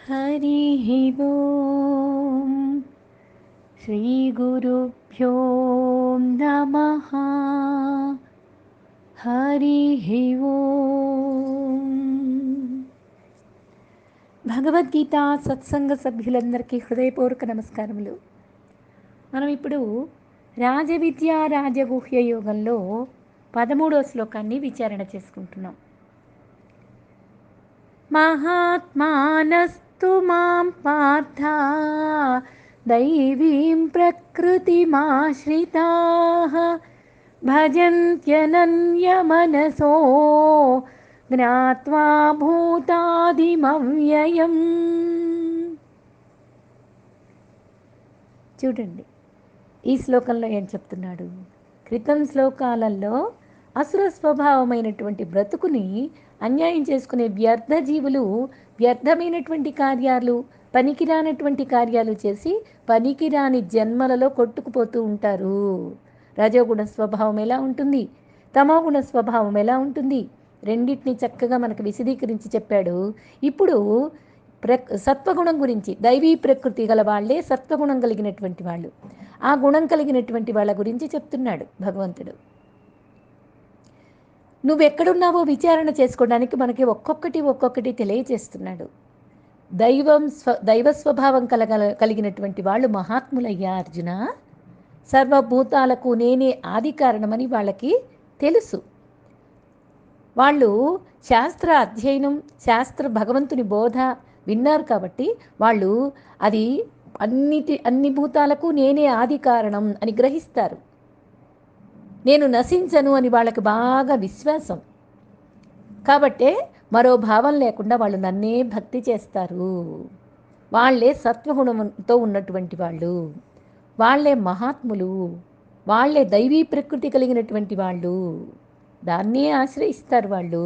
हरिः ओम् श्रीगुरुभ्यो नमः। हरिः ఓం. భగవద్గీత సత్సంగ సభ్యులందరికీ హృదయపూర్వక నమస్కారములు. మనం ఇప్పుడు రాజవిద్య రాజగుహ్య యోగంలో 13వ శ్లోకాన్ని విచారణ చేసుకుంటున్నాం. మహాత్మానస్తు మాం పార్థ దైవీం ప్రకృతిమాశ్రితాః భజంత్యనన్యమనసో జ్ఞాత్వా భూతాదిమవ్యయం. చూడండి, ఈ శ్లోకంలో ఏం చెప్తున్నాడు? క్రితం శ్లోకాలలో అసుర స్వభావమైనటువంటి బ్రతుకుని అన్యాయం చేసుకునే వ్యర్థ జీవులు వ్యర్థమైనటువంటి కార్యాలు, పనికిరానటువంటి కార్యాలు చేసి పనికిరాని జన్మలలో కొట్టుకుపోతూ ఉంటారు. రజోగుణ స్వభావం ఎలా ఉంటుంది, తమోగుణ స్వభావం ఎలా ఉంటుంది, రెండింటిని చక్కగా మనకు విశదీకరించి చెప్పాడు. ఇప్పుడు సత్వగుణం గురించి, దైవీ ప్రకృతి గల వాళ్ళే సత్వగుణం కలిగినటువంటి వాళ్ళు, ఆ గుణం కలిగినటువంటి వాళ్ళ గురించి చెప్తున్నాడు భగవంతుడు. నువ్వెక్కడున్నావో విచారణ చేసుకోవడానికి మనకి ఒక్కొక్కటి తెలియజేస్తున్నాడు. దైవ స్వభావం కలిగినటువంటి వాళ్ళు మహాత్ములయ్యా అర్జున. సర్వభూతాలకు నేనే ఆది కారణమని వాళ్ళకి తెలుసు. వాళ్ళు శాస్త్ర అధ్యయనం, భగవంతుని బోధ విన్నారు కాబట్టి వాళ్ళు అది అన్ని భూతాలకు నేనే ఆది కారణం అని గ్రహిస్తారు. నేను నశించను అని వాళ్ళకి బాగా విశ్వాసం. కాబట్టే మరో భావం లేకుండా వాళ్ళు నన్నే భక్తి చేస్తారు. వాళ్ళే సత్వగుణంతో ఉన్నటువంటి వాళ్ళు, వాళ్ళే మహాత్ములు, వాళ్ళే దైవీ ప్రకృతి కలిగినటువంటి వాళ్ళు. దాన్నే ఆశ్రయిస్తారు, వాళ్ళు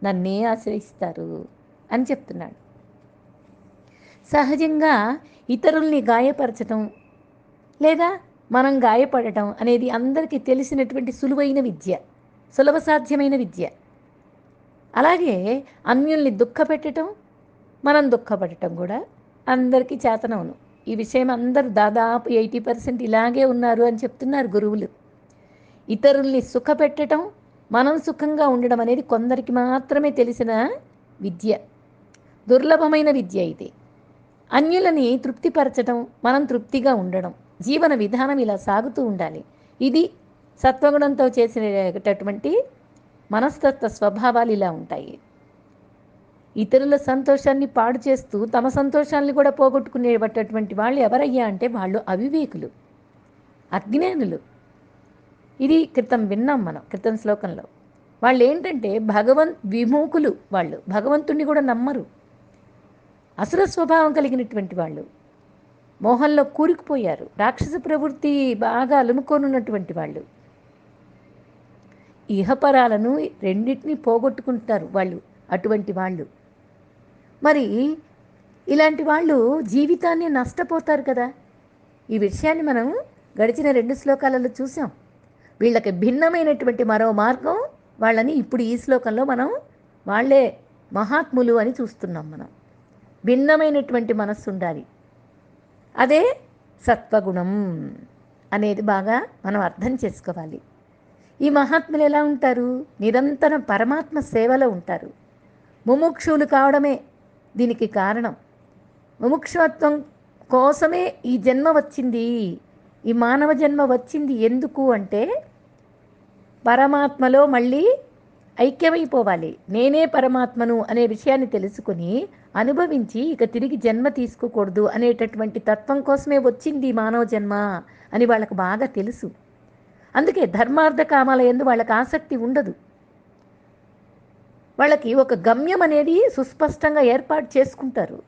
నన్నే ఆశ్రయిస్తారు అని చెప్తున్నాడు. సహజంగా ఇతరుల్ని గాయపరచటం లేదా మనం గాయపడటం అనేది అందరికీ తెలిసినటువంటి సులువైన విద్య, సులభ సాధ్యమైన విద్య. అలాగే అన్యుల్ని దుఃఖపెట్టడం, మనం దుఃఖపడటం కూడా అందరికీ చేతనవును. ఈ విషయం అందరూ దాదాపు 80% ఇలాగే ఉన్నారు అని చెప్తున్నారు గురువులు. ఇతరుల్ని సుఖపెట్టడం, మనం సుఖంగా ఉండడం అనేది కొందరికి మాత్రమే తెలిసిన విద్య, దుర్లభమైన విద్య ఇది. అన్యులని తృప్తిపరచడం, మనం తృప్తిగా ఉండడం, జీవన విధానం ఇలా సాగుతూ ఉండాలి. ఇది సత్వగుణంతో చేసినటువంటి మనస్తత్వ స్వభావాలు ఇలా ఉంటాయి. ఇతరుల సంతోషాన్ని పాడు చేస్తూ తమ సంతోషాన్ని కూడా పోగొట్టుకునేటటువంటి వాళ్ళు ఎవరయ్యా అంటే వాళ్ళు అవివేకులు, అజ్ఞానులు. ఇది క్రితం విన్నాం మనం, క్రితం శ్లోకంలో. వాళ్ళు ఏంటంటే విముఖులు, వాళ్ళు భగవంతుణ్ణి కూడా నమ్మరు. అసుర స్వభావం కలిగినటువంటి వాళ్ళు, మోహంలో కూరుకుపోయారు, రాక్షస ప్రవృత్తి బాగా అలుముకోనున్నటువంటి వాళ్ళు, ఇహపరాలను రెండింటినీ పోగొట్టుకుంటారు వాళ్ళు. అటువంటి వాళ్ళు మరి ఇలాంటి వాళ్ళు జీవితాన్ని నష్టపోతారు కదా. ఈ విషయాన్ని మనం గడిచిన 2 శ్లోకాలలో చూసాం. వీళ్ళకి భిన్నమైనటువంటి మరో మార్గం వాళ్ళని ఇప్పుడు ఈ శ్లోకంలో మనం వాళ్ళే మహాత్ములు అని చూస్తున్నాం. మనం భిన్నమైనటువంటి మనస్సు ఉండాలి, అదే సత్వగుణం అనేది బాగా మనం అర్థం చేసుకోవాలి. ఈ మహాత్ములు ఎలా ఉంటారు? నిరంతరం పరమాత్మ సేవలో ఉంటారు. ముముక్షులు కావడమే దీనికి కారణం. ముముక్షత్వం కోసమే ఈ జన్మ వచ్చింది, ఈ మానవ జన్మ వచ్చింది. ఎందుకు అంటే పరమాత్మలో మళ్ళీ ఐక్యమైపోవాలి. నేనే పరమాత్మను అనే విషయాన్ని తెలుసుకుని అనుభవించి ఇక తిరిగి జన్మ తీసుకోకూడదు అనేటటువంటి తత్వం కోసమే వచ్చింది మానవ జన్మ అని వాళ్ళకు బాగా తెలుసు. అందుకే ధర్మార్థ కామాల యందు వాళ్ళకి ఆసక్తి ఉండదు. వాళ్ళకి ఒక గమ్యం అనేది సుస్పష్టంగా ఏర్పాటు చేసుకుంటారు.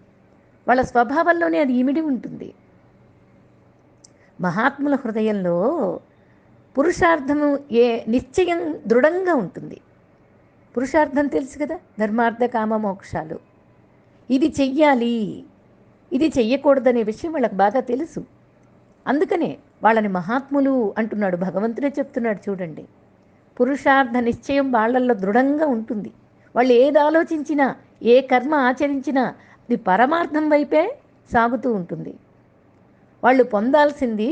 వాళ్ళ స్వభావంలోనే అది ఇమిడి ఉంటుంది. మహాత్ముల హృదయంలో పురుషార్థము నిశ్చయం దృఢంగా ఉంటుంది. పురుషార్థం తెలుసు కదా, ధర్మార్థ కామ మోక్షాలు. ఇది చెయ్యాలి, ఇది చెయ్యకూడదనే విషయం వాళ్ళకి బాగా తెలుసు. అందుకనే వాళ్ళని మహాత్ములు అంటున్నాడు, భగవంతుడే చెప్తున్నాడు. చూడండి, పురుషార్థ నిశ్చయం వాళ్ళల్లో దృఢంగా ఉంటుంది. వాళ్ళు ఏది ఆలోచించినా, ఏ కర్మ ఆచరించినా ఇది పరమార్థం వైపే సాగుతూ ఉంటుంది. వాళ్ళు పొందాల్సింది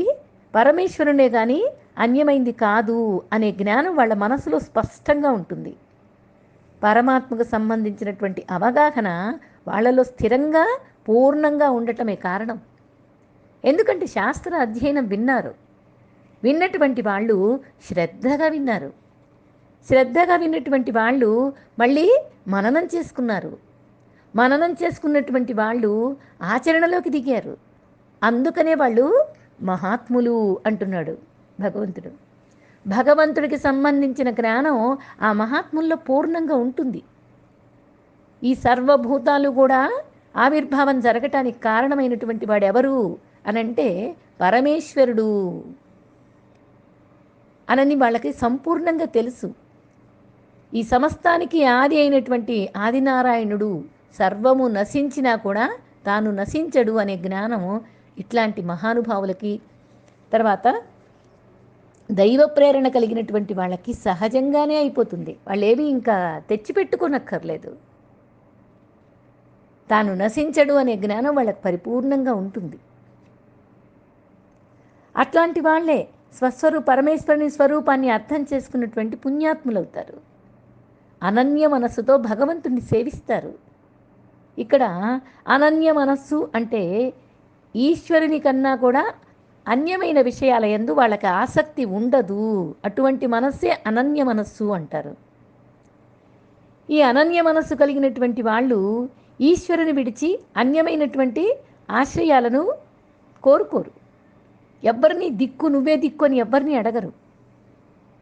పరమేశ్వరునే కానీ అన్యమైంది కాదు అనే జ్ఞానం వాళ్ళ మనసులో స్పష్టంగా ఉంటుంది. పరమాత్మకు సంబంధించినటువంటి అవగాహన వాళ్ళలో స్థిరంగా పూర్ణంగా ఉండటమే కారణం. ఎందుకంటే శాస్త్ర అధ్యయనం విన్నారు. విన్నటువంటి వాళ్ళు శ్రద్ధగా విన్నారు. శ్రద్ధగా విన్నటువంటి వాళ్ళు మళ్ళీ మననం చేసుకున్నారు. మననం చేసుకున్నటువంటి వాళ్ళు ఆచరణలోకి దిగారు. అందుకనే వాళ్ళు మహాత్ములు అంటున్నాడు భగవంతుడు. భగవంతుడికి సంబంధించిన జ్ఞానం ఆ మహాత్ముల్లో పూర్ణంగా ఉంటుంది. ఈ సర్వభూతాలు కూడా ఆవిర్భావం జరగటానికి కారణమైనటువంటి వాడెవరు అనంటే పరమేశ్వరుడు అనని వాళ్ళకి సంపూర్ణంగా తెలుసు. ఈ సమస్తానికి ఆది అయినటువంటి ఆదినారాయణుడు సర్వము నశించినా కూడా తాను నశించడు అనే జ్ఞానము ఇట్లాంటి మహానుభావులకి, తర్వాత దైవ ప్రేరణ కలిగినటువంటి వాళ్ళకి సహజంగానే అయిపోతుంది. వాళ్ళేవి ఇంకా తెచ్చిపెట్టుకోనక్కర్లేదు. తాను నశించడు అనే జ్ఞానం వాళ్ళకి పరిపూర్ణంగా ఉంటుంది. అట్లాంటి వాళ్ళే పరమేశ్వరుని స్వరూపాన్ని అర్థం చేసుకున్నటువంటి పుణ్యాత్ములవుతారు. అనన్య మనస్సుతో భగవంతుణ్ణి సేవిస్తారు. ఇక్కడ అనన్య మనస్సు అంటే ఈశ్వరుని కన్నా కూడా అన్యమైన విషయాల యందు వాళ్ళకి ఆసక్తి ఉండదు. అటువంటి మనస్సే అనన్య మనస్సు అంటారు. ఈ అనన్య మనస్సు కలిగినటువంటి వాళ్ళు ఈశ్వరుని విడిచి అన్యమైనటువంటి ఆశ్రయాలను కోరుకోరు. ఎవ్వరిని దిక్కు నువ్వే దిక్కు అని ఎవ్వరిని అడగరు.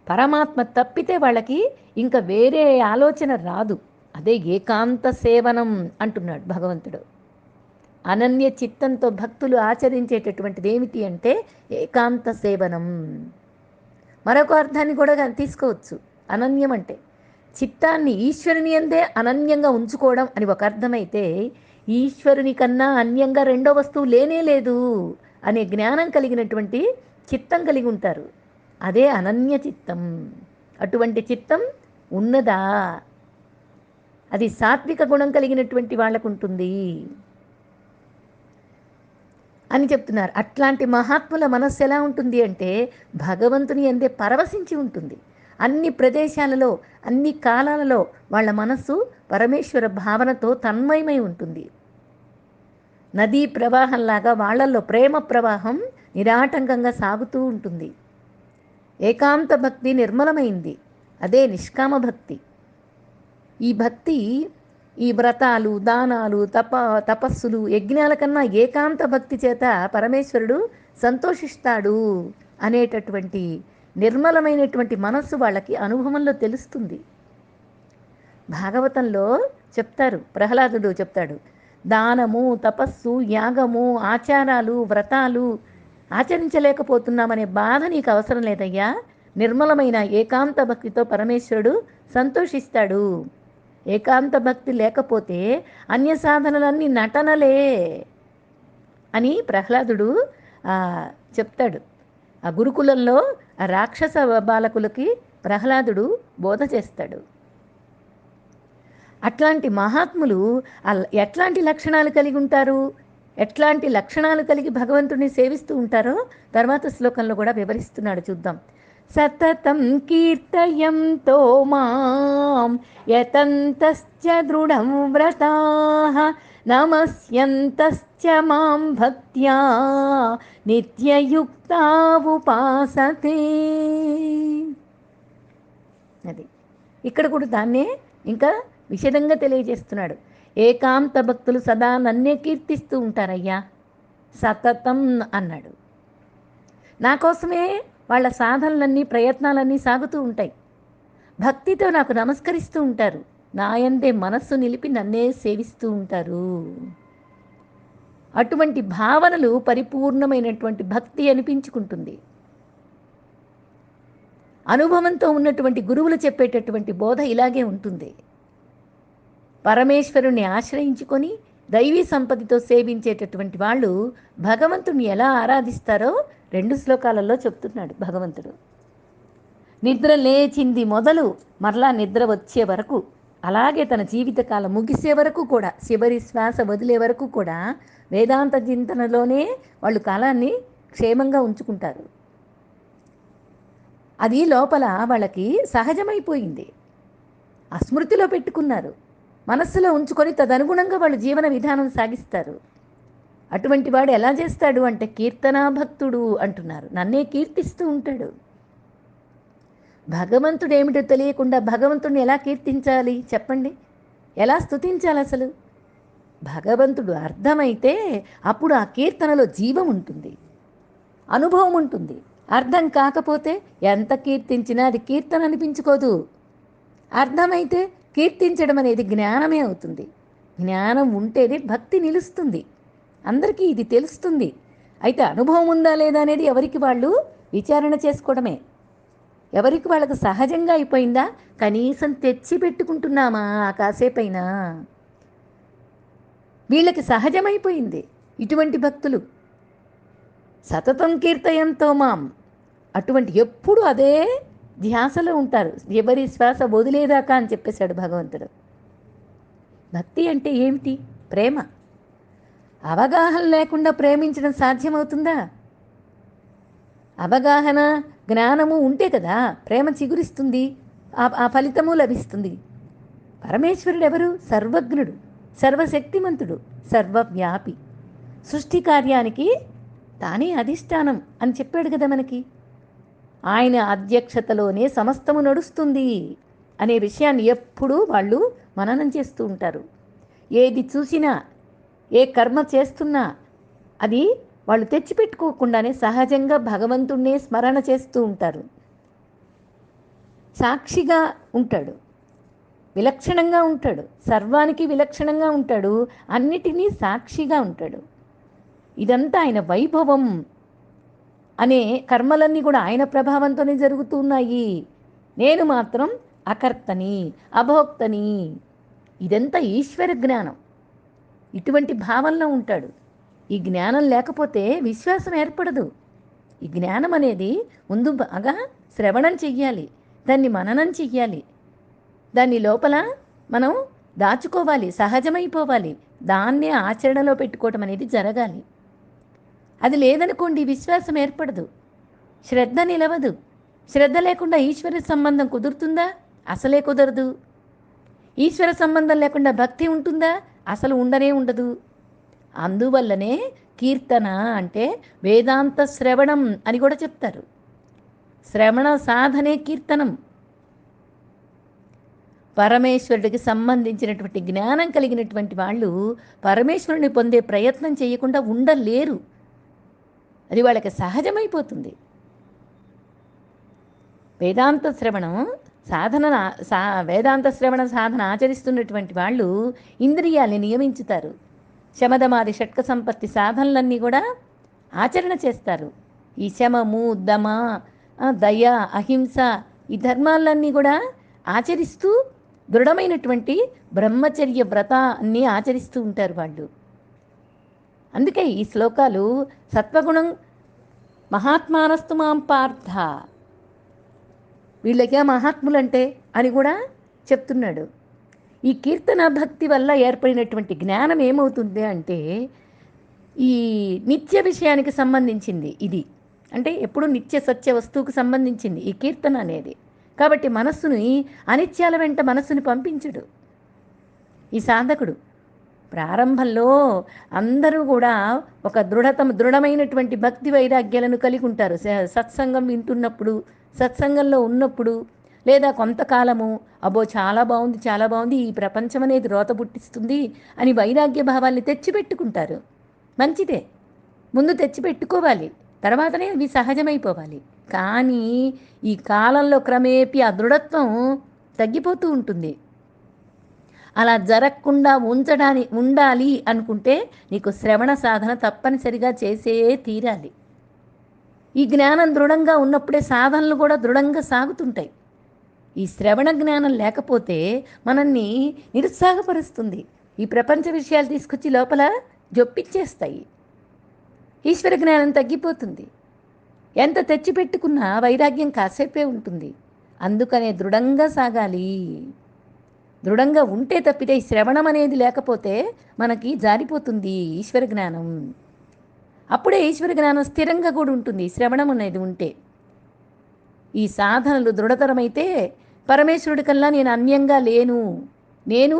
పరమాత్మ తప్పితే వాళ్ళకి ఇంకా వేరే ఆలోచన రాదు. అదే ఏకాంత సేవనం అంటున్నాడు భగవంతుడు. అనన్య చిత్తంతో భక్తులు ఆచరించేటటువంటిది ఏమిటి అంటే ఏకాంత సేవనం. మరొక అర్థాన్ని కూడా తీసుకోవచ్చు. అనన్యం అంటే చిత్తాన్ని ఈశ్వరుని అందే అనన్యంగా ఉంచుకోవడం అని ఒక అర్థమైతే, ఈశ్వరుని కన్నా అన్యంగా రెండో వస్తువు లేనే లేదు అనే జ్ఞానం కలిగినటువంటి చిత్తం కలిగి ఉంటారు. అదే అనన్య చిత్తం. అటువంటి చిత్తం ఉన్నదా? అది సాత్విక గుణం కలిగినటువంటి వాళ్ళకు ఉంటుంది అని చెప్తున్నారు. అట్లాంటి మహాత్ముల మనస్సు ఎలా ఉంటుంది అంటే భగవంతుని అందే పరవశించి ఉంటుంది. అన్ని ప్రదేశాలలో అన్ని కాలాలలో వాళ్ళ మనస్సు పరమేశ్వర భావనతో తన్మయమై ఉంటుంది. నదీ ప్రవాహంలాగా వాళ్ళల్లో ప్రేమ ప్రవాహం నిరాటంకంగా సాగుతూ ఉంటుంది. ఏకాంత భక్తి నిర్మలమైంది. అదే నిష్కామ భక్తి. ఈ భక్తి ఈ వ్రతాలు, దానాలు, తపస్సులు, యజ్ఞాల కన్నా ఏకాంత భక్తి చేత పరమేశ్వరుడు సంతోషిస్తాడు అనేటటువంటి నిర్మలమైనటువంటి మనస్సు వాళ్ళకి అనుభవంలో తెలుస్తుంది. భాగవతంలో చెప్తారు, ప్రహ్లాదుడు చెప్తాడు, దానము, తపస్సు, యాగము, ఆచారాలు, వ్రతాలు ఆచరించలేకపోతున్నామనే బాధ నీకు అవసరం లేదయ్యా. నిర్మలమైన ఏకాంత భక్తితో పరమేశ్వరుడు సంతోషిస్తాడు. ఏకాంత భక్తి లేకపోతే అన్య సాధనలన్నీ నటనలే అని ప్రహ్లాదుడు చెప్తాడు. ఆ గురుకులంలో ఆ రాక్షస బాలకులకి ప్రహ్లాదుడు బోధ చేస్తాడు. అట్లాంటి మహాత్ములు ఎట్లాంటి లక్షణాలు కలిగి ఉంటారు, ఎట్లాంటి లక్షణాలు కలిగి భగవంతుడిని సేవిస్తూ ఉంటారో తర్వాత శ్లోకంలో కూడా వివరిస్తున్నాడు. చూద్దాం. సతతం కీర్తయంతో మాం యతంతశ్చ దృఢం వ్రతాః నమస్యంతశ్చ మాం భక్త్యా నిత్యయుక్తా ఉపాసతే. అది ఇక్కడ కూడా దాన్నే ఇంకా విశదంగా తెలియజేస్తున్నాడు. ఏకాంత భక్తులు సదా నన్నే కీర్తిస్తూ ఉంటారయ్యా. సతతం అన్నాడు. నా కోసమే వాళ్ళ సాధనలన్నీ, ప్రయత్నాలన్నీ సాగుతూ ఉంటాయి. భక్తితో నాకు నమస్కరిస్తూ ఉంటారు. నాయందే మనస్సు నిలిపి నన్నే సేవిస్తూ ఉంటారు. అటువంటి భావనలు పరిపూర్ణమైనటువంటి భక్తి అనిపించుకుంటుంది. అనుభవంతో ఉన్నటువంటి గురువులు చెప్పేటటువంటి బోధ ఇలాగే ఉంటుంది. పరమేశ్వరుణ్ణి ఆశ్రయించుకొని దైవీ సంపత్తితో సేవించేటటువంటి వాళ్ళు భగవంతుణ్ణి ఎలా ఆరాధిస్తారో 2 శ్లోకాలలో చెప్తున్నాడు భగవంతుడు. నిద్ర లేచింది మొదలు మరలా నిద్ర వచ్చే వరకు అలాగే తన జీవితకాలం ముగిసే వరకు కూడా, చివరి శ్వాస వదిలే వరకు కూడా వేదాంత చింతనలోనే వాళ్ళు కాలాన్ని క్షేమంగా ఉంచుకుంటారు. అది లోపల వాళ్ళకి సహజమైపోయింది. ఆ స్మృతిలో పెట్టుకున్నారు. మనస్సులో ఉంచుకొని తదనుగుణంగా వాళ్ళు జీవన విధానం సాగిస్తారు. అటువంటి వాడు ఎలా చేస్తాడు అంటే కీర్తనా భక్తుడు అంటున్నారు. నన్నే కీర్తిస్తూ ఉంటాడు. భగవంతుడు ఏమిటో తెలియకుండా భగవంతుడిని ఎలా కీర్తించాలి చెప్పండి? ఎలా స్తుతించాలి అసలు? భగవంతుడు అర్థమైతే అప్పుడు ఆ కీర్తనలో జీవం ఉంటుంది, అనుభవం ఉంటుంది. అర్థం కాకపోతే ఎంత కీర్తించినా అది కీర్తన అనిపించుకోదు. అర్థమైతే కీర్తించడం అనేది జ్ఞానమే అవుతుంది. జ్ఞానం ఉంటేనే భక్తి నిలుస్తుంది. అందరికీ ఇది తెలుస్తుంది. అయితే అనుభవం ఉందా లేదా అనేది ఎవరికి వాళ్ళు విచారణ చేసుకోవడమే. ఎవరికి వాళ్ళకు సహజంగా అయిపోయిందా, కనీసం తెచ్చి పెట్టుకుంటున్నామా ఆ కాసేపైనా? వీళ్ళకి సహజమైపోయింది. ఇటువంటి భక్తులు సతతం కీర్తయంతో మాం, అటువంటి ఎప్పుడు అదే ధ్యాసలో ఉంటారు. ఎవరి శ్వాస వదిలేదాకా అని చెప్పేశాడు భగవంతుడు. భక్తి అంటే ఏమిటి? ప్రేమ. అవగాహన లేకుండా ప్రేమించడం సాధ్యమవుతుందా? అవగాహన జ్ఞానము ఉంటే కదా ప్రేమ చిగురిస్తుంది, ఆ ఫలితము లభిస్తుంది. పరమేశ్వరుడు ఎవరు? సర్వజ్ఞుడు, సర్వశక్తిమంతుడు, సర్వవ్యాపి. సృష్టి కార్యానికి తానే అధిష్టానం అని చెప్పాడు కదా మనకి. ఆయన అధ్యక్షతలోనే సమస్తము నడుస్తుంది అనే విషయాన్ని ఎప్పుడూ వాళ్ళు మననం చేస్తూ ఉంటారు. ఏది చూసినా, ఏ కర్మ చేస్తున్నా అది వాళ్ళు తెచ్చిపెట్టుకోకుండానే సహజంగా భగవంతుణ్ణే స్మరణ చేస్తూ ఉంటారు. సాక్షిగా ఉంటాడు, విలక్షణంగా ఉంటాడు, సర్వానికి విలక్షణంగా ఉంటాడు, అన్నిటినీ సాక్షిగా ఉంటాడు. ఇదంతా ఆయన వైభవం. అనే కర్మలన్నీ కూడా ఆయన ప్రభావంతోనే జరుగుతున్నాయి. నేను మాత్రం అకర్తని, అభోక్తని. ఇదంతా ఈశ్వర జ్ఞానం. ఇటువంటి భావనలో ఉంటాడు. ఈ జ్ఞానం లేకపోతే విశ్వాసం ఏర్పడదు. ఈ జ్ఞానం అనేది ముందు బాగా శ్రవణం చెయ్యాలి, దాన్ని మననం చెయ్యాలి, దాన్ని లోపల మనం దాచుకోవాలి, సహజమైపోవాలి, దాన్నే ఆచరణలో పెట్టుకోవటం అనేది జరగాలి. అది లేదనుకోండి విశ్వాసం ఏర్పడదు, శ్రద్ధ నిలవదు. శ్రద్ధ లేకుండా ఈశ్వర సంబంధం కుదురుతుందా? అసలే కుదరదు. ఈశ్వర సంబంధం లేకుండా భక్తి ఉంటుందా? అసలు ఉండనే ఉండదు. అందువల్లనే కీర్తన అంటే వేదాంత శ్రవణం అని కూడా చెప్తారు. శ్రవణ సాధనే కీర్తనం. పరమేశ్వరుడికి సంబంధించినటువంటి జ్ఞానం కలిగినటువంటి వాళ్ళు పరమేశ్వరుని పొందే ప్రయత్నం చేయకుండా ఉండలేరు. అది వాళ్ళకి సహజమైపోతుంది. వేదాంత శ్రవణం వేదాంత శ్రవణ సాధన ఆచరిస్తున్నటువంటి వాళ్ళు ఇంద్రియాల్ని నియమించుతారు. శమదమాది షట్క సంపత్తి సాధనలన్నీ కూడా ఆచరణ చేస్తారు. ఈ శమము, దమ, దయ, అహింస ఈ ధర్మాలన్నీ కూడా ఆచరిస్తూ దృఢమైనటువంటి బ్రహ్మచర్య వ్రతాన్ని ఆచరిస్తూ ఉంటారు వాళ్ళు. అందుకే ఈ శ్లోకాలు సత్వగుణం మహాత్మానస్తు మాం పార్థ, వీళ్ళకే మహాత్ములంటే అని కూడా చెప్తున్నాడు. ఈ కీర్తన భక్తి వల్ల ఏర్పడినటువంటి జ్ఞానం ఏమవుతుంది అంటే ఈ నిత్య విషయానికి సంబంధించింది. ఇది అంటే ఎప్పుడు నిత్య సత్య వస్తువుకు సంబంధించింది ఈ కీర్తన అనేది. కాబట్టి మనస్సుని అనిత్యాల వెంట మనస్సుని పంపించడు ఈ సాధకుడు. ప్రారంభంలో అందరూ కూడా ఒక దృఢమైనటువంటి భక్తి వైరాగ్యాలను కలిగి ఉంటారు. సత్సంగం వింటున్నప్పుడు, సత్సంగంలో ఉన్నప్పుడు, లేదా కొంతకాలము అబ్బో చాలా బాగుంది, ఈ ప్రపంచం అనేది రోత పుట్టిస్తుంది అని వైరాగ్య భావాల్ని తెచ్చిపెట్టుకుంటారు. మంచిదే, ముందు తెచ్చిపెట్టుకోవాలి, తర్వాతనే అవి సహజమైపోవాలి. కానీ ఈ కాలంలో క్రమేపీ ఆ దృఢత్వం తగ్గిపోతూ ఉంటుంది. అలా జరగకుండా ఉండాలి అనుకుంటే నీకు శ్రవణ సాధన తప్పనిసరిగా చేసే తీరాలి. ఈ జ్ఞానం దృఢంగా ఉన్నప్పుడే సాధనలు కూడా దృఢంగా సాగుతుంటాయి. ఈ శ్రవణ జ్ఞానం లేకపోతే మనల్ని నిరుత్సాహపరుస్తుంది. ఈ ప్రపంచ విషయాలు తీసుకొచ్చి లోపల జొప్పించేస్తాయి. ఈశ్వర జ్ఞానం తగ్గిపోతుంది. ఎంత తెచ్చిపెట్టుకున్నా వైరాగ్యం కాసేపే ఉంటుంది. అందుకనే దృఢంగా సాగాలి. దృఢంగా ఉంటే తప్పితే ఈ శ్రవణం అనేది లేకపోతే మనకి జారిపోతుంది ఈశ్వర జ్ఞానం. అప్పుడే ఈశ్వర జ్ఞానం స్థిరంగా కూడా ఉంటుంది శ్రవణం అనేది ఉంటే. ఈ సాధనలు దృఢతరమైతే పరమేశ్వరుడి కల్లా నేను అన్యంగా లేను, నేను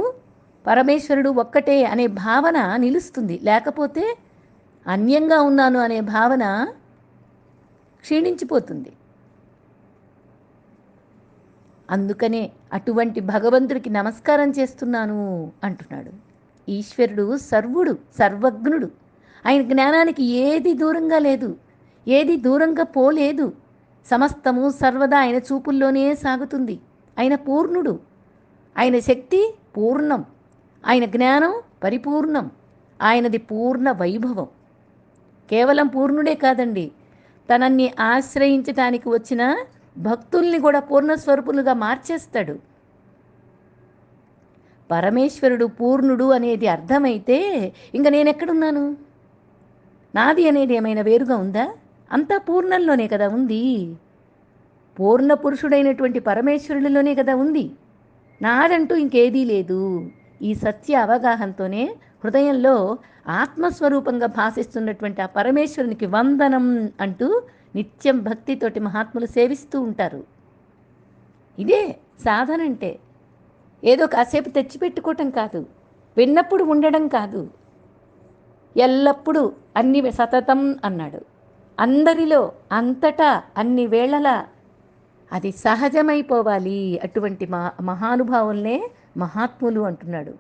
పరమేశ్వరుడు ఒక్కటే అనే భావన నిలుస్తుంది. లేకపోతే అన్యంగా ఉన్నాను అనే భావన క్షీణించిపోతుంది. అందుకనే అటువంటి భగవంతుడికి నమస్కారం చేస్తున్నాను అంటున్నాడు. ఈశ్వరుడు సర్వుడు, సర్వజ్ఞుడు. ఆయన జ్ఞానానికి ఏది దూరంగా లేదు, ఏది దూరంగా పోలేదు. సమస్తము సర్వదా ఆయన చూపుల్లోనే సాగుతుంది. ఆయన పూర్ణుడు, ఆయన శక్తి పూర్ణం, ఆయన జ్ఞానం పరిపూర్ణం, ఆయనది పూర్ణ వైభవం. కేవలం పూర్ణుడే కాదండి, తనన్ని ఆశ్రయించటానికి వచ్చిన భక్తుల్ని కూడా పూర్ణస్వరూపులుగా మార్చేస్తాడు. పరమేశ్వరుడు పూర్ణుడు అనేది అర్థమైతే ఇంక నేనెక్కడున్నాను? నాది అనేది ఏమైనా వేరుగా ఉందా? అంతా పూర్ణంలోనే కదా ఉంది. పూర్ణ పురుషుడైనటువంటి పరమేశ్వరుడిలోనే కదా ఉంది. నాదంటూ ఇంకేదీ లేదు. ఈ సత్య అవగాహనతోనే హృదయంలో ఆత్మస్వరూపంగా భాసిస్తున్నటువంటి ఆ పరమేశ్వరునికి వందనం అంటూ నిత్యం భక్తితోటి మహాత్ములు సేవిస్తూ ఉంటారు. ఇదే సాధన అంటే. ఏదో కాసేపు తెచ్చిపెట్టుకోవటం కాదు, విన్నప్పుడు ఉండడం కాదు, ఎల్లప్పుడూ అన్ని సతతం అన్నాడు. అందరిలో అంతటా అన్ని వేళలా అది సహజమైపోవాలి. అటువంటి మహానుభావుల్నే మహాత్ములు అంటున్నాడు.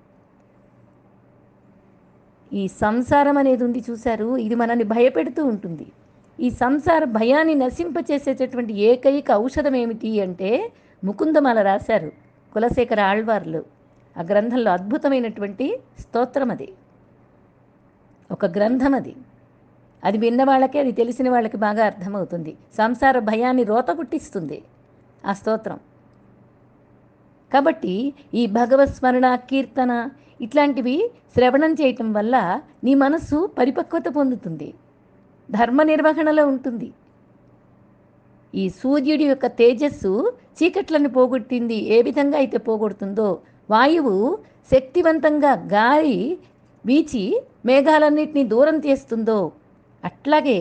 ఈ సంసారం అనేది ఉంది చూశారు, ఇది మనల్ని భయపెడుతూ ఉంటుంది. ఈ సంసార భయాన్ని నశింపచేసేటటువంటి ఏకైక ఔషధం ఏమిటి అంటే ముకుందమాల రాశారు కులశేఖర ఆళ్వార్లు. ఆ గ్రంథంలో అద్భుతమైనటువంటి స్తోత్రం అది, ఒక గ్రంథం అది. అది విన్న వాళ్ళకే, అది తెలిసిన వాళ్ళకి బాగా అర్థమవుతుంది. సంసార భయాన్ని రోతగుట్టిస్తుంది ఆ స్తోత్రం. కాబట్టి ఈ భగవత్ స్మరణ, కీర్తన ఇట్లాంటివి శ్రవణం చేయటం వల్ల నీ మనస్సు పరిపక్వత పొందుతుంది, ధర్మ నిర్వహణలో ఉంటుంది. ఈ సూర్యుడి యొక్క తేజస్సు చీకట్లను పోగొట్టింది ఏ విధంగా అయితే పోగొడుతుందో, వాయువు శక్తివంతంగా గాలి వీచి మేఘాలన్నింటినీ దూరం చేస్తుందో, అట్లాగే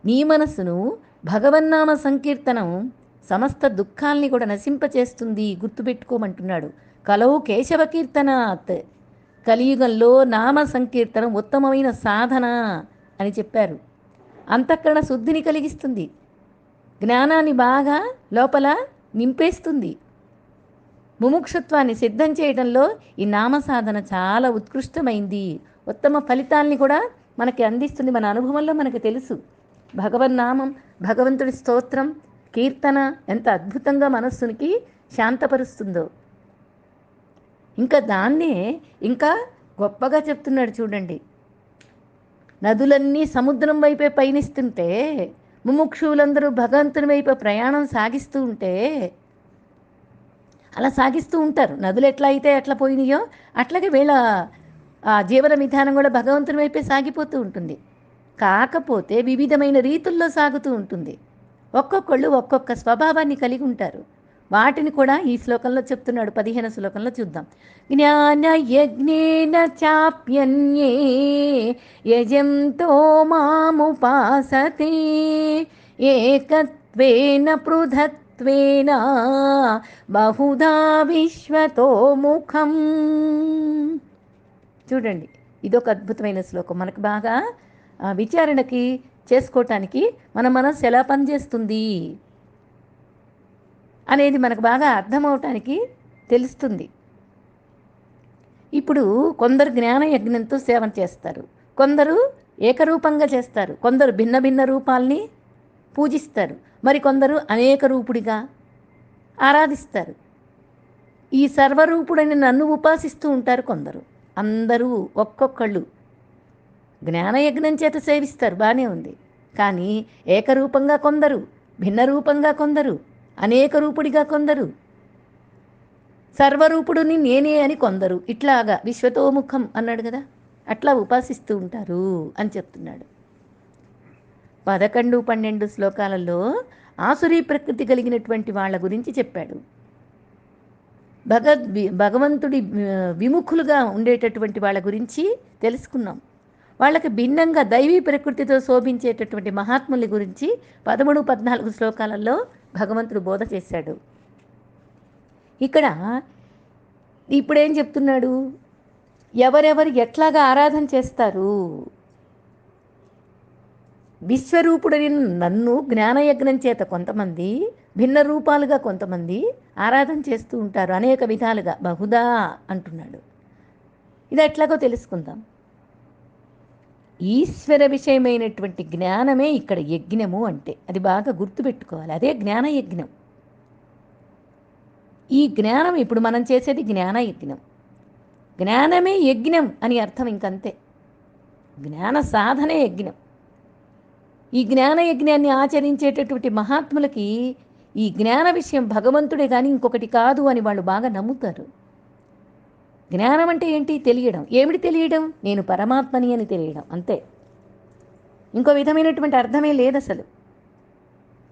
నీ మనస్సును భగవన్నామ సంకీర్తనం సమస్త దుఃఖాల్ని కూడా నశింపచేస్తుంది. గుర్తుపెట్టుకోమంటున్నాడు. కలవు కేశవ కీర్తనాత్, కలియుగంలో నామ సంకీర్తనం ఉత్తమమైన సాధన అని చెప్పారు. అంతఃకరణ శుద్ధిని కలిగిస్తుంది, జ్ఞానాన్ని బాగా లోపల నింపేస్తుంది. ముముక్షత్వాన్ని సిద్ధం చేయడంలో ఈ నామ సాధన చాలా ఉత్కృష్టమైంది. ఉత్తమ ఫలితాల్ని కూడా మనకి అందిస్తుంది. మన అనుభవంలో మనకు తెలుసు. భగవన్నామం, భగవంతుడి స్తోత్రం, కీర్తన ఎంత అద్భుతంగా మనస్సునికి శాంతపరుస్తుందో. ఇంకా దాన్నే ఇంకా గొప్పగా చెప్తున్నాడు చూడండి. నదులన్నీ సముద్రం వైపే పయనిస్తుంటే, ముముక్షువులందరూ భగవంతుని వైపు ప్రయాణం సాగిస్తూ ఉంటే, అలా సాగిస్తూ ఉంటారు. నదులు ఎట్లా అయితే ఎట్లా పోయినాయో అట్లాగే వీళ్ళ జీవన విధానం కూడా భగవంతుని వైపే సాగిపోతూ ఉంటుంది. కాకపోతే వివిధమైన రీతుల్లో సాగుతూ ఉంటుంది. ఒక్కొక్కళ్ళు ఒక్కొక్క స్వభావాన్ని కలిగి ఉంటారు. వాటిని కూడా ఈ శ్లోకంలో చెప్తున్నాడు. 15వ శ్లోకంలో చూద్దాం. జ్ఞాన యజ్ఞేన చాప్యన్యే యజంతో మాముపాసతే ఏకత్వేన పృథక్త్వేన బహుధా విశ్వతో ముఖం. చూడండి, ఇదొక అద్భుతమైన శ్లోకం. మనకు బాగా విచారణకి చేసుకోవటానికి మన మనసు ఎలా పనిచేస్తుంది అనేది మనకు బాగా అర్థమవటానికి తెలుస్తుంది. ఇప్పుడు కొందరు జ్ఞాన యజ్ఞంతో సేవన చేస్తారు, కొందరు ఏకరూపంగా చేస్తారు, కొందరు భిన్న భిన్న రూపాల్ని పూజిస్తారు, మరి కొందరు అనేక రూపుడిగా ఆరాధిస్తారు. ఈ సర్వరూపుడని నన్ను ఉపాసిస్తూ ఉంటారు కొందరు. అందరూ ఒక్కొక్కళ్ళు జ్ఞానయజ్ఞం చేత సేవిస్తారు, బాగానే ఉంది. కానీ ఏకరూపంగా కొందరు, భిన్న రూపంగా కొందరు, అనేక రూపుడిగా కొందరు, సర్వరూపుడుని నేనే అని కొందరు, ఇట్లాగా విశ్వతోముఖం అన్నాడు కదా, అట్లా ఉపాసిస్తూ ఉంటారు అని చెప్తున్నాడు. 11, 12 శ్లోకాలలో ఆసురీ ప్రకృతి కలిగినటువంటి వాళ్ళ గురించి చెప్పాడు. భగవంతుడి విముఖులుగా ఉండేటటువంటి వాళ్ళ గురించి తెలుసుకున్నాం. వాళ్ళకి భిన్నంగా దైవీ ప్రకృతితో శోభించేటటువంటి మహాత్ముల గురించి 13, 14 శ్లోకాలలో భగవంతుడు బోధ చేశాడు. ఇక్కడ ఇప్పుడేం చెప్తున్నాడు? ఎవరెవరు ఎట్లాగా ఆరాధన చేస్తారు? విశ్వరూపుడని నన్ను జ్ఞానయజ్ఞం చేత కొంతమంది, భిన్న రూపాలుగా కొంతమంది ఆరాధన చేస్తూ ఉంటారు, అనేక విధాలుగా, బహుదా అంటున్నాడు. ఇది ఎట్లాగో తెలుసుకుందాం. ఈశ్వర విషయమైనటువంటి జ్ఞానమే ఇక్కడ యజ్ఞము అంటే. అది బాగా గుర్తుపెట్టుకోవాలి. అదే జ్ఞానయజ్ఞం. ఈ జ్ఞానం ఇప్పుడు మనం చేసేది జ్ఞానయజ్ఞం. జ్ఞానమే యజ్ఞం అని అర్థం. ఇంకంతే. జ్ఞాన సాధనే యజ్ఞం. ఈ జ్ఞాన యజ్ఞాన్ని ఆచరించేటటువంటి మహాత్ములకి ఈ జ్ఞాన విషయం భగవంతుడే కానీ ఇంకొకటి కాదు అని వాళ్ళు బాగా నమ్ముతారు. జ్ఞానం అంటే ఏంటి? తెలియడం. ఏమిటి తెలియడం? నేను పరమాత్మని అని తెలియడం, అంతే. ఇంకో విధమైనటువంటి అర్థమే లేదు అసలు.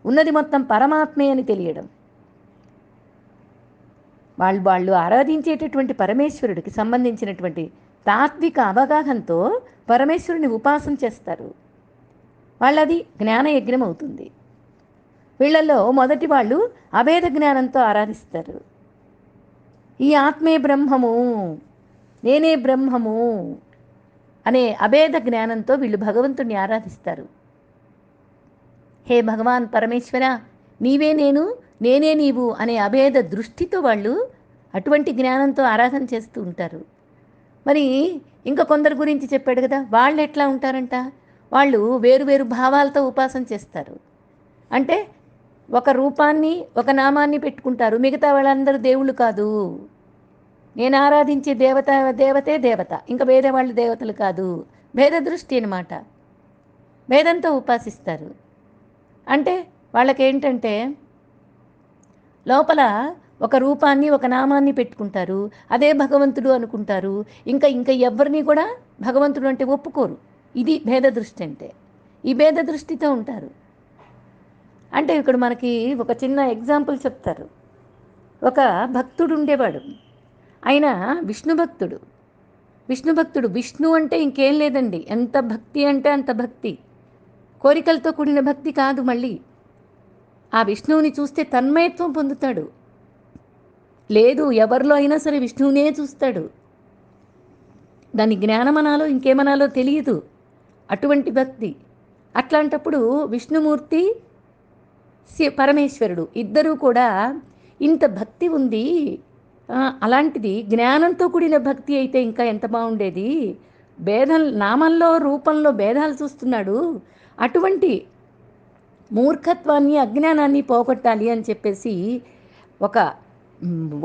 ఉన్నది మొత్తం పరమాత్మే అని తెలియడం. వాళ్ళు ఆరాధించేటటువంటి పరమేశ్వరుడికి సంబంధించినటువంటి తాత్విక అవగాహనతో పరమేశ్వరుని ఉపాసన చేస్తారు. వాళ్ళది జ్ఞానయజ్ఞం అవుతుంది. వీళ్ళల్లో మొదటి వాళ్ళు అభేద జ్ఞానంతో ఆరాధిస్తారు. ఈ ఆత్మే బ్రహ్మము, నేనే బ్రహ్మము అనే అభేద జ్ఞానంతో వీళ్ళు భగవంతుణ్ణి ఆరాధిస్తారు. హే భగవాన్ పరమేశ్వర, నీవే నేను, నేనే నీవు అనే అభేద దృష్టితో వాళ్ళు అటువంటి జ్ఞానంతో ఆరాధన చేస్తూ ఉంటారు. మరి ఇంకా కొందరు గురించి చెప్పాడు కదా, వాళ్ళు ఎట్లా ఉంటారంట? వాళ్ళు వేరు వేరు భావాలతో ఉపాసన చేస్తారు. అంటే ఒక రూపాన్ని, ఒక నామాన్ని పెట్టుకుంటారు. మిగతా వాళ్ళందరూ దేవుళ్ళు కాదు. నేను ఆరాధించే దేవతే దేవత, ఇంకా వేరే వాళ్ళు దేవతలు కాదు. భేద దృష్టి అన్నమాట. భేదంతో ఉపాసిస్తారు. అంటే వాళ్ళకేంటంటే లోపల ఒక రూపాన్ని, ఒక నామాన్ని పెట్టుకుంటారు. అదే భగవంతుడు అనుకుంటారు. ఇంకా ఎవరిని కూడా భగవంతుడు అంటే ఒప్పుకోరు. ఇది భేద దృష్టి అంటే. ఈ భేద దృష్టితో ఉంటారు. అంటే ఇక్కడ మనకి ఒక చిన్న ఎగ్జాంపుల్ చెప్తారు. ఒక భక్తుడు ఉండేవాడు. ఆయన విష్ణు భక్తుడు. విష్ణు అంటే ఇంకేం లేదండి. ఎంత భక్తి అంటే అంత భక్తి. కోరికలతో కూడిన భక్తి కాదు. మళ్ళీ ఆ విష్ణువుని చూస్తే తన్మయత్వం పొందుతాడు. లేదు, ఎవరిలో అయినా సరే విష్ణువునే చూస్తాడు. దాన్ని జ్ఞానమనాలో ఇంకేమనాలో తెలియదు. అటువంటి భక్తి. అట్లాంటప్పుడు విష్ణుమూర్తి, పరమేశ్వరుడు ఇద్దరూ కూడా ఇంత భక్తి ఉంది. అలాంటిది జ్ఞానంతో కూడిన భక్తి అయితే ఇంకా ఎంత బాగుండేది. భేదం, నామంలో రూపంలో భేదాలు చూస్తున్నాడు. అటువంటి మూర్ఖత్వాన్ని, అజ్ఞానాన్ని పోగొట్టాలి అని చెప్పేసి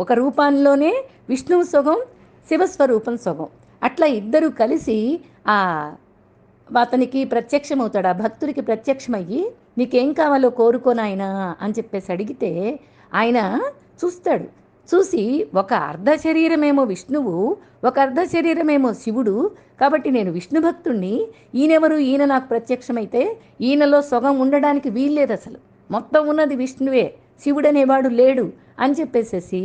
ఒక రూపాల్లోనే విష్ణువు సొగం, శివస్వరూపం సొగం, అట్లా ఇద్దరు కలిసి అతనికి ప్రత్యక్షమవుతాడు. ఆ భక్తుడికి ప్రత్యక్షమయ్యి నీకేం కావాలో కోరుకోనాయనా అని చెప్పేసి అడిగితే ఆయన చూస్తాడు. చూసి ఒక అర్ధ శరీరమేమో విష్ణువు, ఒక అర్ధ శరీరమేమో శివుడు. కాబట్టి నేను విష్ణు భక్తుణ్ణి. ఈయనెవరు? ఈయన నాకు ప్రత్యక్షమైతే ఈయనలో సొగం ఉండడానికి వీల్లేదు. అసలు మొత్తం ఉన్నది విష్ణువే, శివుడు అనేవాడు లేడు అని చెప్పేసేసి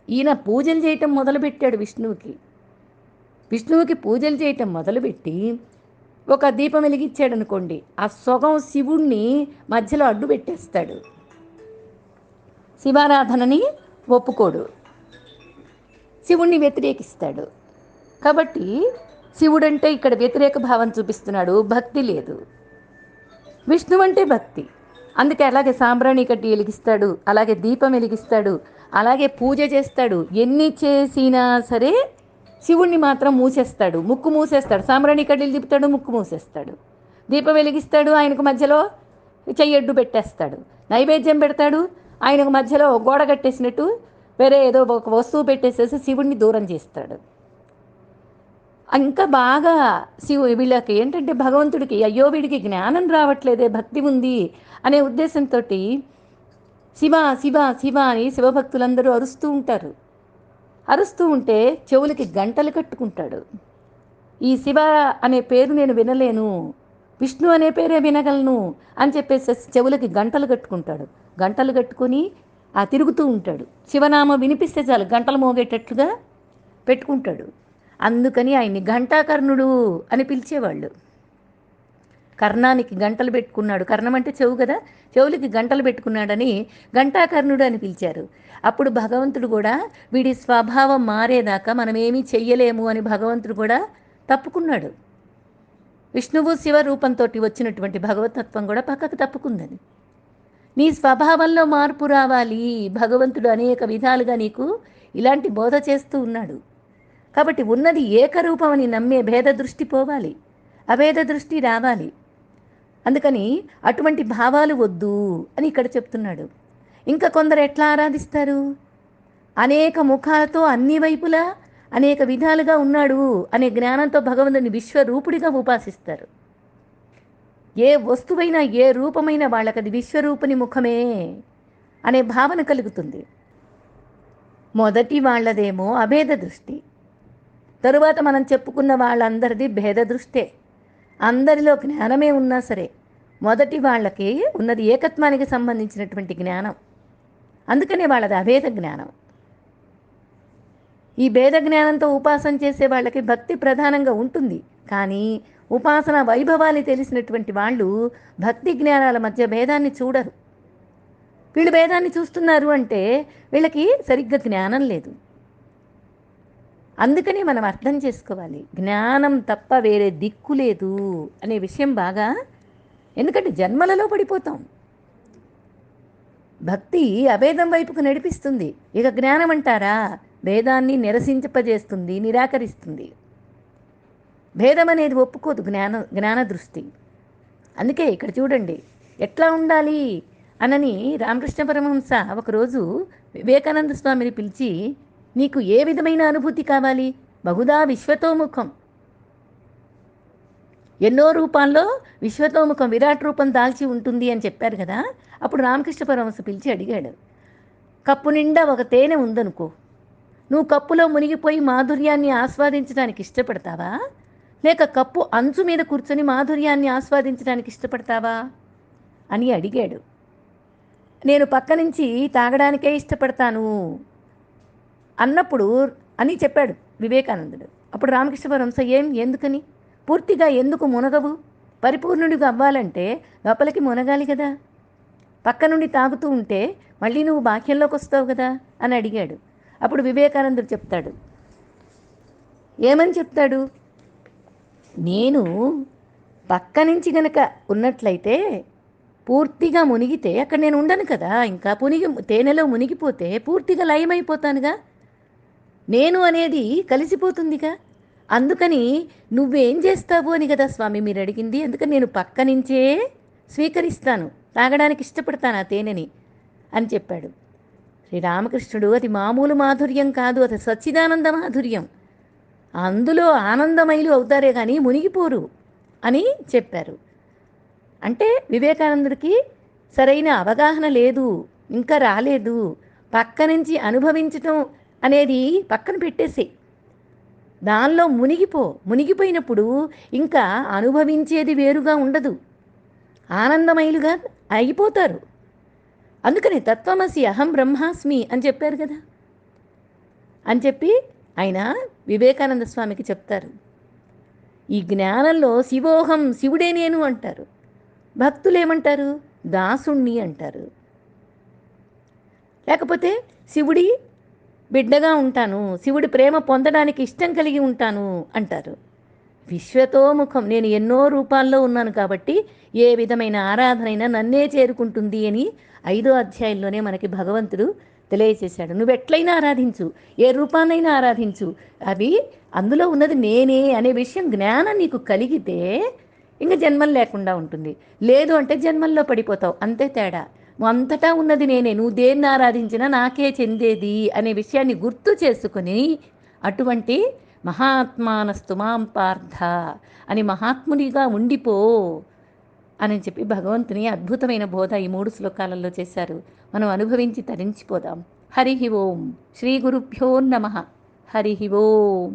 ఈయన పూజలు చేయటం మొదలుపెట్టాడు. విష్ణువుకి పూజలు చేయటం మొదలుపెట్టి ఒక దీపం వెలిగించాడు అనుకోండి, ఆ సొగం శివుణ్ణి మధ్యలో అడ్డు పెట్టేస్తాడు. శివారాధనని ఒప్పుకోడు, శివుణ్ణి వ్యతిరేకిస్తాడు. కాబట్టి శివుడంటే ఇక్కడ వ్యతిరేక భావం చూపిస్తున్నాడు, భక్తి లేదు. విష్ణువు అంటే భక్తి. అందుకే అలాగే సాంబ్రాణి కట్టి వెలిగిస్తాడు, అలాగే దీపం వెలిగిస్తాడు, అలాగే పూజ చేస్తాడు. ఎన్ని చేసినా సరే శివుణ్ణి మాత్రం మూసేస్తాడు, ముక్కు మూసేస్తాడు. సాంబ్రాణి కడ్డీలు తిప్పుతాడు, ముక్కు మూసేస్తాడు. దీపం వెలిగిస్తాడు, ఆయనకు మధ్యలో చెయ్యడ్డు పెట్టేస్తాడు. నైవేద్యం పెడతాడు, ఆయనకు మధ్యలో గోడ కట్టేసినట్టు వేరే ఏదో ఒక వస్తువు పెట్టేసేసి శివుణ్ణి దూరం చేస్తాడు. ఇంకా బాగా వీళ్ళకి ఏంటంటే భగవంతుడికి అయ్యో వీడికి జ్ఞానం రావట్లేదే, భక్తి ఉంది అనే ఉద్దేశంతో శివ శివ శివ అని శివభక్తులందరూ అరుస్తూ ఉంటారు. అరుస్తూ ఉంటే చెవులకి గంటలు కట్టుకుంటాడు. ఈ శివ అనే పేరు నేను వినలేను, విష్ణు అనే పేరే వినగలను అని చెప్పేసి చెవులకి గంటలు కట్టుకుంటాడు. గంటలు కట్టుకొని ఆ తిరుగుతూ ఉంటాడు. శివనామం వినిపిస్తే చాలు గంటలు మోగేటట్లుగా పెట్టుకుంటాడు. అందుకని ఆయన్ని ఘంటాకర్ణుడు అని పిలిచేవాళ్ళు. కర్ణానికి గంటలు పెట్టుకున్నాడు, కర్ణం అంటే చెవు కదా, చెవులకి గంటలు పెట్టుకున్నాడని ఘంటాకర్ణుడు అని పిలిచారు. అప్పుడు భగవంతుడు కూడా వీడి స్వభావం మారేదాకా మనం ఏమీ చెయ్యలేము అని భగవంతుడు కూడా తప్పుకున్నాడు. విష్ణువు శివ రూపంతో వచ్చినటువంటి భగవతత్వం కూడా పక్కకు తప్పుకుందని. నీ స్వభావంలో మార్పు రావాలి, భగవంతుడు అనేక విధాలుగా నీకు ఇలాంటి బోధ చేస్తూ ఉన్నాడు. కాబట్టి ఉన్నది ఏకరూపమని నమ్మే భేద దృష్టి పోవాలి, అభేద దృష్టి రావాలి. అందుకని అటువంటి భావాలు వద్దు అని ఇక్కడ చెప్తున్నాడు. ఇంకా కొందరు ఎట్లా ఆరాధిస్తారు? అనేక ముఖాలతో అన్ని వైపులా అనేక విధాలుగా ఉన్నాడు అనే జ్ఞానంతో భగవంతుని విశ్వరూపుడిగా ఉపాసిస్తారు. ఏ వస్తువైనా ఏ రూపమైనా వాళ్ళకది విశ్వరూపుని ముఖమే అనే భావన కలుగుతుంది. మొదటి వాళ్ళదేమో అభేద దృష్టి, తరువాత మనం చెప్పుకున్న వాళ్ళందరిది భేద దృష్టే. అందరిలో జ్ఞానమే ఉన్నా సరే మొదటి వాళ్ళకి ఉన్నది ఏకత్వానికి సంబంధించినటువంటి జ్ఞానం, అందుకనే వాళ్ళది అభేద జ్ఞానం. ఈ భేద జ్ఞానంతో ఉపాసన చేసే వాళ్ళకి భక్తి ప్రధానంగా ఉంటుంది, కానీ ఉపాసన వైభవాన్ని తెలిసినటువంటి వాళ్ళు భక్తి జ్ఞానాల మధ్య భేదాన్ని చూడరు. వీళ్ళు భేదాన్ని చూస్తున్నారు అంటే వీళ్ళకి సరిగ్గా జ్ఞానం లేదు. అందుకని మనం అర్థం చేసుకోవాలి, జ్ఞానం తప్ప వేరే దిక్కు లేదు అనే విషయం బాగా. ఎందుకంటే జన్మలలో పడిపోతాం. భక్తి అభేదం వైపుకు నడిపిస్తుంది. ఇక జ్ఞానం అంటారా, భేదాన్ని నిరసింపజేస్తుంది, నిరాకరిస్తుంది. భేదం అనేది ఒప్పుకోదు జ్ఞాన దృష్టి. అందుకే ఇక్కడ చూడండి ఎట్లా ఉండాలి అనని రామకృష్ణ పరమహంస ఒకరోజు వివేకానంద స్వామిని పిలిచి, నీకు ఏ విధమైన అనుభూతి కావాలి? బహుదా విశ్వతోముఖం, ఎన్నో రూపాల్లో విశ్వతోముఖం విరాట్ రూపం దాల్చి ఉంటుంది అని చెప్పారు కదా. అప్పుడు రామకృష్ణ పరమహంస పిలిచి అడిగాడు, కప్పు నిండా ఒక తేనె ఉందనుకో, నువ్వు కప్పులో మునిగిపోయి మాధుర్యాన్ని ఆస్వాదించడానికి ఇష్టపడతావా, లేక కప్పు అంచు మీద కూర్చొని మాధుర్యాన్ని ఆస్వాదించడానికి ఇష్టపడతావా అని అడిగాడు. నేను పక్క నుంచి తాగడానికే ఇష్టపడతాను అన్నప్పుడు అని చెప్పాడు వివేకానందుడు. అప్పుడు రామకృష్ణ పరమహంస ఎందుకని, పూర్తిగా ఎందుకు మునగవు? పరిపూర్ణుడిగా అవ్వాలంటే లోపలికి మునగాలి కదా, పక్క నుండి తాగుతూ ఉంటే మళ్ళీ నువ్వు బాహ్యంలోకి వస్తావు కదా అని అడిగాడు. అప్పుడు వివేకానందుడు చెప్తాడు, ఏమని చెప్తాడు, నేను పక్క నుంచి గనక ఉన్నట్లయితే పూర్తిగా మునిగితే అక్కడ నేను ఉండను కదా, ఇంకా తేనెలో మునిగిపోతే పూర్తిగా లయమైపోతానుగా, నేను అనేది కలిసిపోతుందిగా. అందుకని నువ్వేం చేస్తావు అని కదా స్వామి మీరు అడిగింది. అందుకని నేను పక్క నుంచే స్వీకరిస్తాను, తాగడానికి ఇష్టపడతాను ఆ తేనెని అని చెప్పాడు. శ్రీరామకృష్ణుడు అది మామూలు మాధుర్యం కాదు, అది సచ్చిదానంద మాధుర్యం, అందులో ఆనందమయులు అవుతారే కానీ మునిగిపోరు అని చెప్పారు. అంటే వివేకానందుడికి సరైన అవగాహన లేదు, ఇంకా రాలేదు. పక్క నుంచి అనుభవించటం అనేది పక్కన పెట్టేసి దానిలో మునిగిపోయినప్పుడు ఇంకా అనుభవించేది వేరుగా ఉండదు, ఆనందమయులుగా అయిపోతారు. అందుకని తత్వమసి అహం బ్రహ్మాస్మి అని చెప్పారు కదా అని చెప్పి ఆయన వివేకానంద స్వామికి చెప్తారు. ఈ జ్ఞానంలో శివోహం, శివుడే నేను అంటారు. భక్తులు ఏమంటారు, దాసుణ్ణి అంటారు. లేకపోతే శివుడి బిడ్డగా ఉంటాను, శివుడి ప్రేమ పొందడానికి ఇష్టం కలిగి ఉంటాను అంటారు. విశ్వతోముఖం, నేను ఎన్నో రూపాల్లో ఉన్నాను కాబట్టి ఏ విధమైన ఆరాధనైనా నన్నే చేరుకుంటుంది అని 5వ అధ్యాయంలోనే మనకి భగవంతుడు తెలియచేశాడు. నువ్వెట్లయినా ఆరాధించు, ఏ రూపాన్నైనా ఆరాధించు, అవి అందులో ఉన్నది నేనే అనే విషయం జ్ఞానం నీకు కలిగితే ఇంక జన్మలు లేకుండా ఉంటుంది. లేదు అంటే జన్మల్లో పడిపోతావు, అంతే తేడా. అంతటా ఉన్నది నేనే, నువ్వు దేన్ని ఆరాధించినా నాకే చెందేది అనే విషయాన్ని గుర్తు చేసుకొని అటువంటి మహాత్మానస్తు మాం పార్థ అని మహాత్మునిగా ఉండిపో అని చెప్పి భగవంతుని అద్భుతమైన బోధ ఈ 3 శ్లోకాలలో చేశారు. మనం అనుభవించి తరించిపోదాం. హరి ఓం. శ్రీ గురుభ్యో నమః. హరి ఓం.